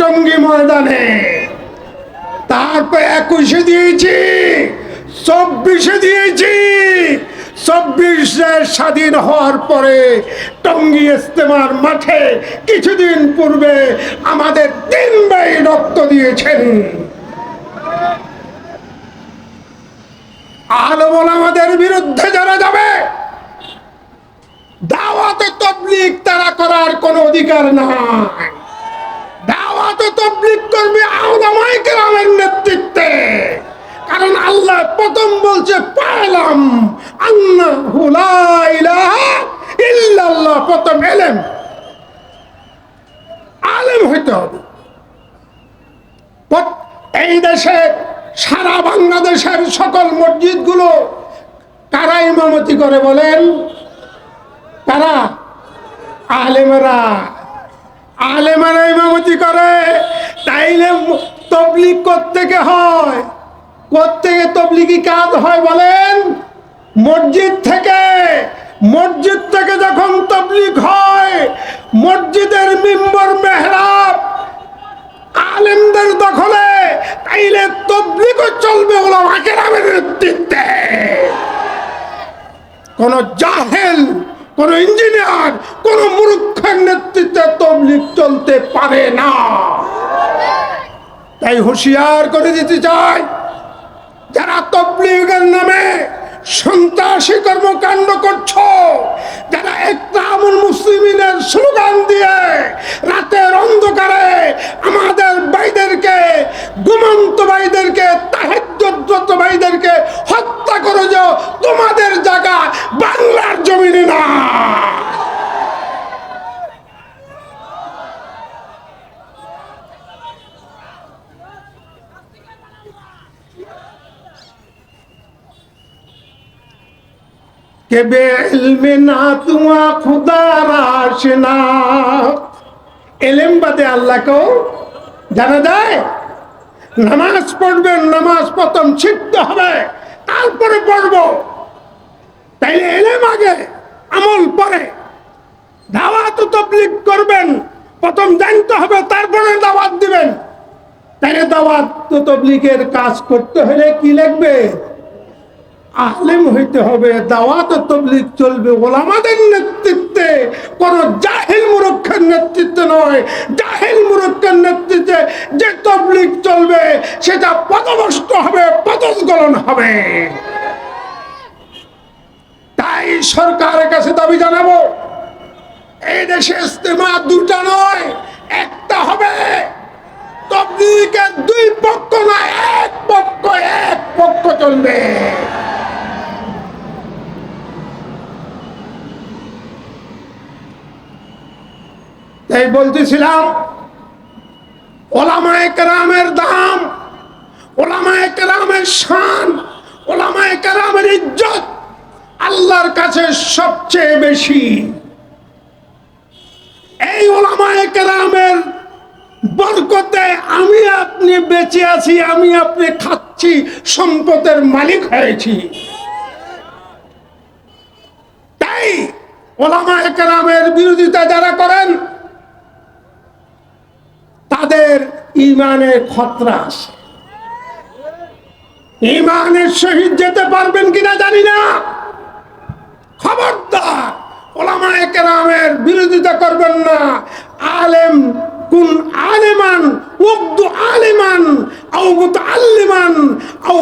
টঙ্গী ময়দানে, তারপর 21-এ দিয়েছি, 24-এ দিয়েছি। 24 স্বাধীন হওয়ার পরে টঙ্গী ইজতেমার মাঠে কিছুদিন পূর্বে আমাদের 3 ভাই রক্ত দিয়েছেন। আলেম ওলামাদের বিরুদ্ধে যারা যাবে, দাওয়াতে তাবলীগ তারা করার কোনো অধিকার নাই। দাওয়াতে তাবলীগ করবে উলামায়ে কেরামের নেতৃত্বে। কারণ আল্লাহ প্রথম বলছে পাইলাম আন্নাহু লা ইলাহা ইল্লাল্লাহ। প্রথম আলেম হইতে হবে। এই দেশে সারা বাংলাদেশের সকল মসজিদগুলো কারা ইমামতি করে বলেন? কারা? আলেমেরা। আলেমেরা ইমামতি করে। তাইলে তাবলীগ কোত্থেকে হয়? কোত্থেকে তাবলীগি কাজ হয় বলেন? মসজিদ থেকে। মসজিদ থেকে যখন তাবলীগ হয়, মসজিদের মিম্বর মেহরাব আলেমদের দখলে, তাইলে তাবলীগও চলবে উলামায়ে কেরামের নেতৃত্বে। কোন জাহেল, কোন ইঞ্জিনিয়ার, কোন মূর্খের নেতৃত্বে তাবলীগ চলতে পারে না। তাই হুঁশিয়ার করে দিতে চাই, যারা তাবলীগের নামে সন্ত্রাসী কর্মকাণ্ড করছো, যারা ইকরামুল মুসলিমিনের স্লোগান দিয়ে রাতের অন্ধকারে আমাদের ভাইদেরকে, ঘুমন্ত ভাইদেরকে, তাহাজ্জুদরত ভাইদেরকে হত্যা করেছো, তোমাদের জায়গা বাংলার জমিনে না। کہ بے علم نہ تمہا خدا را شناخت। এলেম বাদে আল্লাহকে জানা যায়? নামাজ পড়বেন, নামাজ প্রথম শিখতে হবে, তারপরে পড়বো। তাইলে এলেম আগে, আমল পরে। দাওয়াত তাবলীগ করবেন, প্রথম জানতে হবে, তারপরে দাওয়াত দিবেন। তাইলে দাওয়াত তাবলীগের কাজ করতে হলে কি লাগবে? আলেম হইতে হবে। দাওয়াত তাবলীগ চলবে ওলামাদের নেতৃত্বে, কোন জাহিল মূর্খের নেতৃত্বে নয়। জাহিল মূর্খের নেতৃত্বে যে তাবলীগ চলবে সেটা পথভ্রষ্ট হবে, পথস্খলন হবে। তাই সরকারের কাছে দাবি জানাবো, এই দেশে ইজতেমা দুটা নয়, একটা হবে। তাবলীগের 2 পক্ষ না, এক পক্ষ চলবে। তাই বলতেছিলাম, উলামায়ে কেরামের দাম, উলামায়ে কেরামের শান, উলামায়ে কেরামের ইজ্জত আল্লাহর কাছে সবচেয়ে বেশি। এই উলামায়ে কেরামের বরকতে আমি আপনি বেঁচে আছি, আমি আপনি খাচ্ছি, সম্পদের মালিক হয়েছি। তাই উলামায়ে কেরামের বিরোধিতা যারা করেন, তাদের ঈমানের খতরা আছে। ঈমানের সহিত যেতে পারবেন কিনা জানি না। খবরদার উলামায়ে কেরামের বিরোধিতা করবেন না। আলেম কুন আলেমান ওয়াবদু আলেমান আও মুতাআল্লিমান আও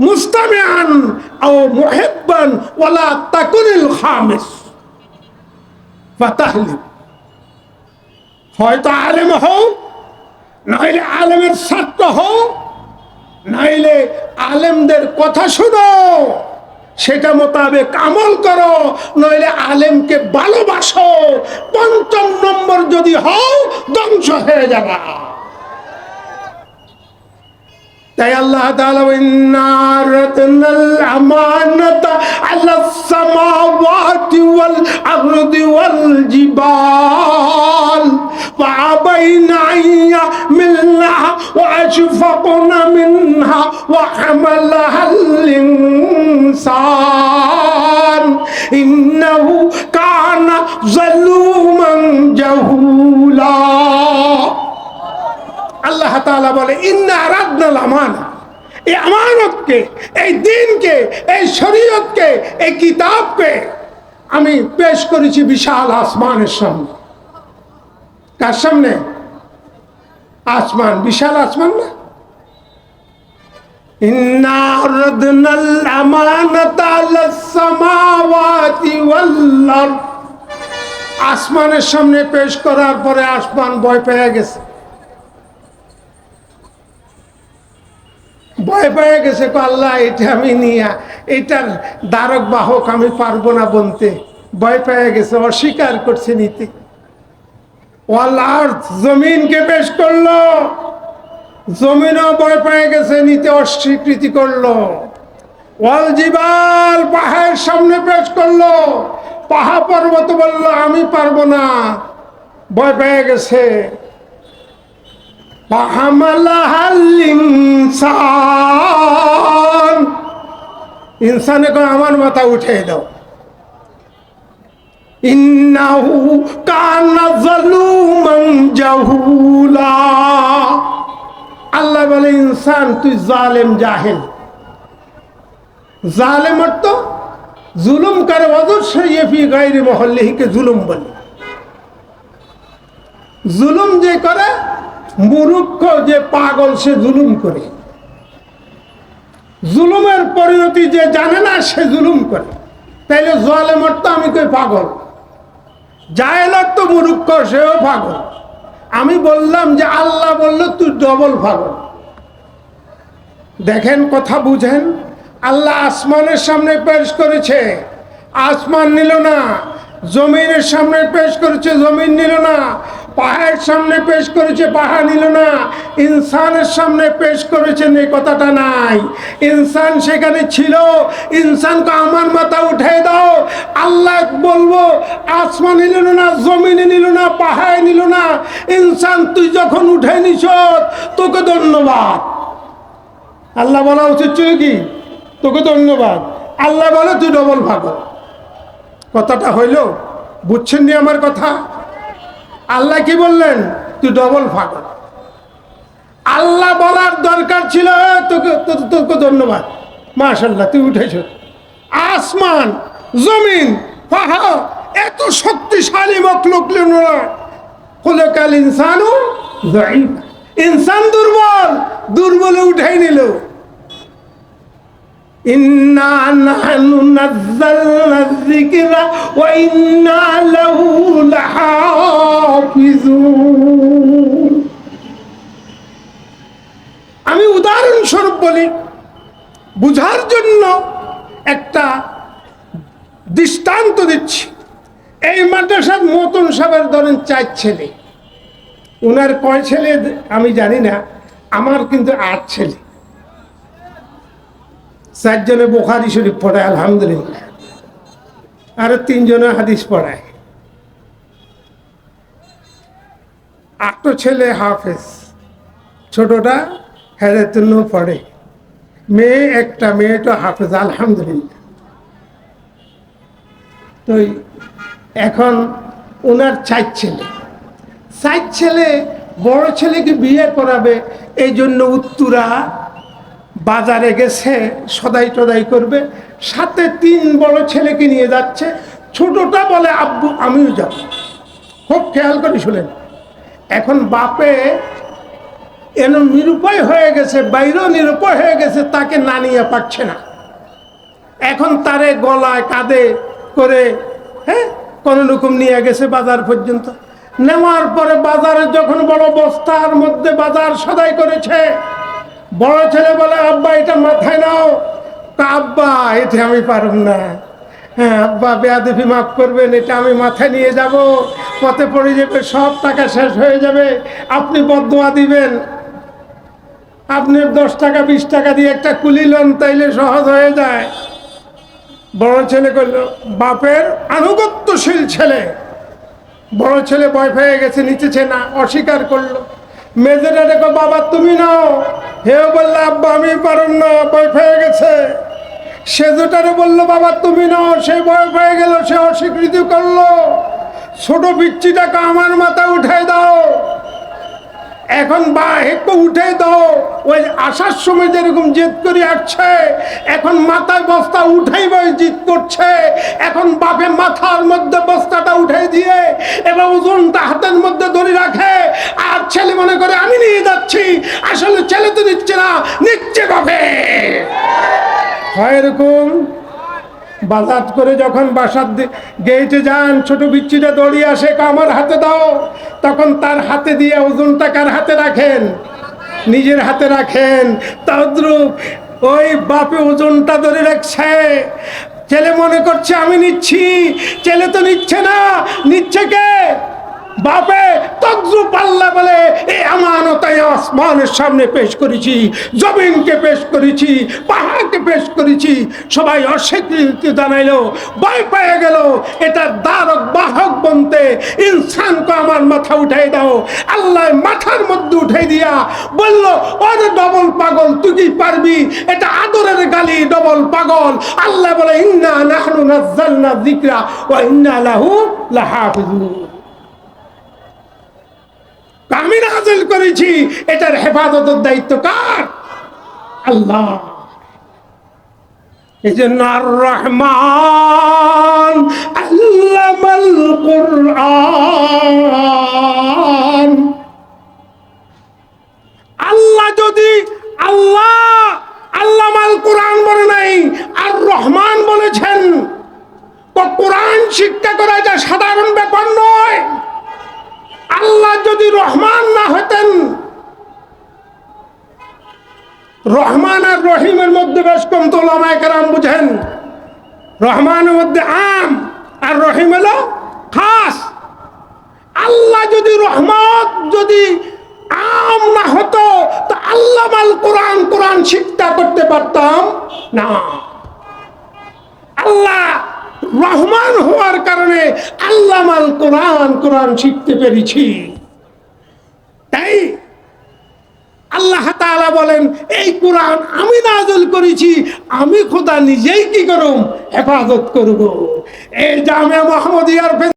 মুস্তামিআন আও মুহিব্বান ওয়ালা তাকুনিল খামিস ফাতাহলিম। হয়তো আলেম হও, নাইলে আলেমের ছাত্র হও, নাইলে আলেমদের কথা শুনো, সেটা মোতাবেক আমল করো, নইলে আলেমকে ভালোবাসো। 5ম নম্বর যদি হও, ধ্বংস হয়ে যাবা। তাই আল্লাহ তাআলা ইন্না রাদনাল আমানাতা আলাস সামাওয়াতি ওয়াল আরদি ওয়াল জিবাল ফাআবাইনা মিনহা ওয়া আশফাকনা মিনহা ওয়া হামালাহাল ইনসান ইন্নাহু কানা যালুমান জাহুলা। তাআলা বলে ইন্না আরাদনাল আমানা, এই আমানতকে, এই দ্বীনকে, এই শরীয়তকে, এই কিতাবকে আমি পেশ করেছি বিশাল আসমানের সামনে। কার সামনে? আসমান, বিশাল আসমান না? ইন্না আরাদনাল আমানাতা আলাস সামাওয়াতি ওয়াল আরদ, আসমানের সামনে পেশ করার পরে আসমান ভয় পেয়ে গেছে, ভয় পেয়ে গেছে। আল্লাহ এটা আমি নিয়ে, এটার দ্বারক বাহক আমি পারবো না বলতে, ভয় পেয়ে গেছে, অস্বীকার করছে নিতে। ওয়াল আরদ, জমিনকে পেশ করলো, জমিনও ভয় পেয়ে গেছে, নিতে অস্বীকৃতি করলো। ওয়াল জিবাল, পাহাড়ের সামনে পেশ করলো, পাহাড় পর্বত বলল আমি পারবো না, ভয় পেয়ে গেছে। ইনসানে করে আমার মাথা উঠে দাও। ইন্নাহু কানা যালুমান জাহুলা, আল্লাহ বলে ইনসান তুই জালেম, জাহেল। জালেম অর্থ জুলুম করে, অদর্শে ফি গায়রি মহল্লিহিকে জুলুম বলে। জুলুম যে করে, মূর্খ যে পাগল, সে জুলুম করে। জুলুমের পরিণতি যে জানে না, সে জুলুম করে। তাইলে জালেম অর্থ আমি কই পাগল, জাহেল অর্থ মূর্খ, সেও পাগল। আমি বললাম যে আল্লাহ বলল তুই ডবল পাগল। দেখেন, কথা বুঝেন। আল্লাহ আসমানের সামনে পেশ করেছে, আসমান নিল না। জমিনের সামনে পেশ করেছে, জমিন নিল না। পাহাড়ের সামনে পেশ করেছে, পাহাড় নিল না। ইনসানের সামনে পেশ করেছেন, এই কথাটা নাই। ইনসান সেখানে ছিল, ইনসানকে আমার মাথা উঠে দাও। আল্লাহ বলবো আসমান নিল না, জমিনে নিল না, পাহাড় নিল না। ইনসান তুই যখন উঠে নিছ, তোকে ধন্যবাদ। আল্লাহ বলা উচিত ছিল কি, তোকে ধন্যবাদ। আল্লাহ বলে তুই ডবল ভাগো। কথাটা হইল, বুঝছেন নি আমার কথা? আল্লাহ কি বললেন? তুই ডবল ভাগো। আল্লাহ বলার দরকার ছিল তোকে তোকে ধন্যবাদ, মাশাআল্লাহ তুই উঠেছ। আসমান, জমিন, পাহাড় এত শক্তিশালী মখলুক না, খুলিকাল ইনসানু যায়ীফ, ইনসান দুর্বল, দুর্বলে উঠাই নিল। ইন্না নাহনু নাযালনা যিকরা ওয়া ইন্না লাহু লাহাফিজুন। আমি উদাহরণস্বরূপ বলি, বুঝার জন্য একটা দৃষ্টান্ত দিচ্ছি। এই মাদ্রাসার মতন সাহেবের ধরেন 4 ছেলে, ওনার কয় ছেলে আমি জানি না, আমার কিন্তু 8 ছেলে। 4 জনে বুখারী শরীফ পড়ায় আলহামদুলিল্লাহ, আর 3 জনে হাদিস পড়ায়। 8 ছেলে হাফেজ, ছোটটা হেদায়েতুন নূর পড়ে, মেয়ে একটা, মেয়েটা হাফেজ আলহামদুলিল্লাহ। তো এখন ওনার 4 ছেলে, 4 ছেলে, বড় ছেলেকে বিয়ে করাবে, এই জন্য উত্তরা বাজারে গেছে, সদাই টদাই করবে, সাথে 3 বড় ছেলেকে নিয়ে যাচ্ছে। ছোটটা বলে আব্বু আমিও যাব। খুব খেয়াল করে শুনেন। এখন বাপে এন নিরুপায় হয়ে গেছে, বাইরেও নিরুপায় হয়ে গেছে, তাকে না নিয়ে পারছে না। এখন তারে গলায় কাঁধে করে কোন রকম নিয়ে গেছে বাজার পর্যন্ত। নেওয়ার পরে বাজারে যখন বড় বস্তার মধ্যে বাজার সদাই করেছে, বড় ছেলে বলে আব্বা এটা মাথায় নাও। আব্বা এটা আমি পারব না। হ্যাঁ আব্বা, বেয়াদবি মাফ করবেন, এটা আমি মাথায় নিয়ে যাব, পথে পড়ে যাবে, সব টাকা শেষ হয়ে যাবে, আপনি বদদোয়া দিবেন। আপনি 10 টাকা 20 টাকা দিয়ে একটা কুলি লোন, তাইলে সহজ হয়ে যায়। বড় ছেলে করল, বাপের আনুগত্যশীল ছেলে, বড় ছেলে ভয় পেয়ে গেছে, নিচেছে না, অস্বীকার করলো। মেজেরা দেখো বাবা তুমি নাও, হেও বললো আব্বা আমি পারব না, ভয় পেয়ে গেছে। সেজোটারে বললো বাবা তুমি নাও, সে ভয় পেয়ে গেল, সে অস্বীকৃতি করলো। ছোট পিচ্চিটাকে আমার মাথা উঠাই দাও। এখন বা একটু উঠে দাও। ওই আসার সময় যেরকম জেদ করে আসছে, এখন মাথায় বস্তা উঠাই জিদ করছে। এখন বাপে মাথার মধ্যে বস্তাটা উঠে দিয়ে এবার ওজনটা হাতের মধ্যে ধরে রাখে, আর ছেলে মনে করে আমি নিয়ে যাচ্ছি, আসলে ছেলে তো নিচ্ছে না, নিচ্ছে বাপে। হয় এরকম। বাজার করে যখন বাসার গেটে যান, ছোট বিচ্ছিটা দৌড়িয়ে আসে, আমার হাতে দাও, তখন তার হাতে দিয়ে ওজনটা কার হাতে রাখেন? নিজের হাতে রাখেন। তদ্রুপ ওই বাপে ওজনটা ধরে রাখছে, ছেলে মনে করছে আমি নিচ্ছি, ছেলে তো নিচ্ছে না, নিচ্ছে কে? বাপে। তদ্রুপ আল্লাহ বলে এই আমানতায় আসমানের সামনে পেশ করেছি, জমিনকে পেশ করেছি, পাহাড়কে পেশ করেছি, সবাই অস্বীকৃতি জানাইলো, ভয় পেয়ে গেল। এটা দ্বারক বাহক বনতে ইনসানকে আমার মাথা উঠাই দাও। আল্লাহ মাথার মধ্যে উঠাই দিয়া বলল, ওরে ডবল পাগল, তুই কি পারবি? এটা আদরের গালি, ডবল পাগল। আল্লাহ বলে ইন্না নাহনু নাযালনা যিকরা ওয়া ইন্না লাহু লাহাফিজুন। আমি নাযিল করেছি, এটার হেফাজতের দায়িত্ব কার? আল্লাহ। এজন্য আর রহমান আল্লামাল কুরআন। আল্লাহ যদি আল্লামাল কুরআন বলে নাই, আর রহমান বলেছেন, তো কোরআন শিক্ষা করা এটা সাধারণ ব্যাপার নয়। আল্লাহ যদি রহমান না হতেন, রহমান আর রহিমের মধ্যে বেশ কম তো ওলামায়ে কেরাম বুঝেন। রহমানের মধ্যে আম আর রহিম হলো খাস। আল্লাহ যদি রহমত যদি আম না হতো, তো আল্লাহ মাল কোরআন, কোরআন শিক্ষা করতে পারতাম না। আল্লাহ রহমান হওয়ার কারণে আল্লাহ মাল কোরআন, কোরআন শিখতে পেরেছি। তাই আল্লাহ তাআলা বলেন এই কোরআন আমি নাযিল করেছি, আমি খোদা নিজেই কি করব? হেফাজত করব। এই জামিয়া মুহাম্মদিয়ার